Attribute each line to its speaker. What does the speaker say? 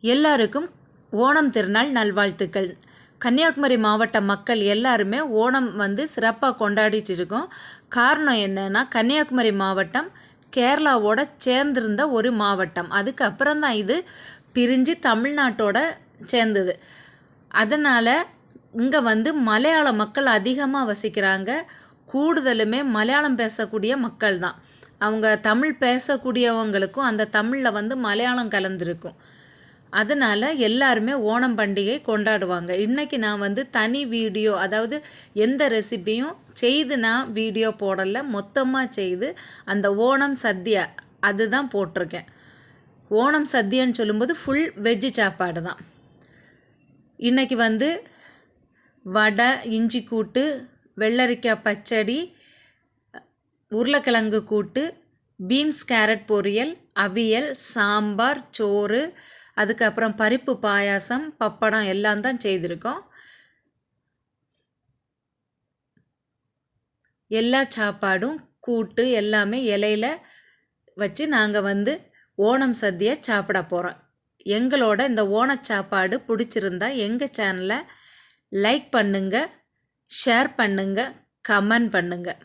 Speaker 1: எல்லாருக்கும் ஓணம் திருநாள் நல்வாழ்த்துக்கள். கன்னியாகுமரி மாவட்ட மக்கள் எல்லாருமே ஓணம் சிறப்பாக கொண்டாடிட்டு இருக்கோம். காரணம் என்னன்னா, கன்னியாகுமரி மாவட்டம் கேரளாவோட சேர்ந்திருந்த ஒரு மாவட்டம். அதுக்கப்புறம் தான் இது பிரிஞ்சு தமிழ்நாட்டோட சேர்ந்தது. அதனால் இங்கே மலையாள மக்கள் அதிகமாக வசிக்கிறாங்க. கூடுதலுமே மலையாளம் பேசக்கூடிய மக்கள் தான். அவங்க தமிழ் பேசக்கூடியவங்களுக்கும் அந்த தமிழில் மலையாளம் கலந்துருக்கும். அதனால் எல்லாருமே ஓணம் பண்டிகை கொண்டாடுவாங்க. இன்றைக்கி நான் தனி வீடியோ, அதாவது எந்த ரெசிபியும் செய்து நான் வீடியோ போடலை, மொத்தமாக செய்து அந்த ஓணம் சத்யா அதுதான் போட்டிருக்கேன். ஓணம் சத்யான்னு சொல்லும்போது ஃபுல் வெஜ்ஜு சாப்பாடு தான். இன்றைக்கி வடை, இஞ்சி கூட்டு, வெள்ளரிக்காய் பச்சடி, உருளைக்கிழங்கு கூட்டு, பீன்ஸ் கேரட் பொரியல், அவியல், சாம்பார், சோறு, அதுக்கப்புறம் பருப்பு பாயாசம், பப்படம் எல்லாம் தான் செய்திருக்கோம். எல்லா சாப்பாடும் கூட்டு எல்லாமே இலையில வச்சு நாங்கள் ஓணம் சദ്യ சாப்பிட போகிறோம். எங்களோட இந்த ஓணச்சாப்பாடு பிடிச்சிருந்தா எங்கள் சேனலை லைக் பண்ணுங்கள், ஷேர் பண்ணுங்கள், கமெண்ட் பண்ணுங்கள்.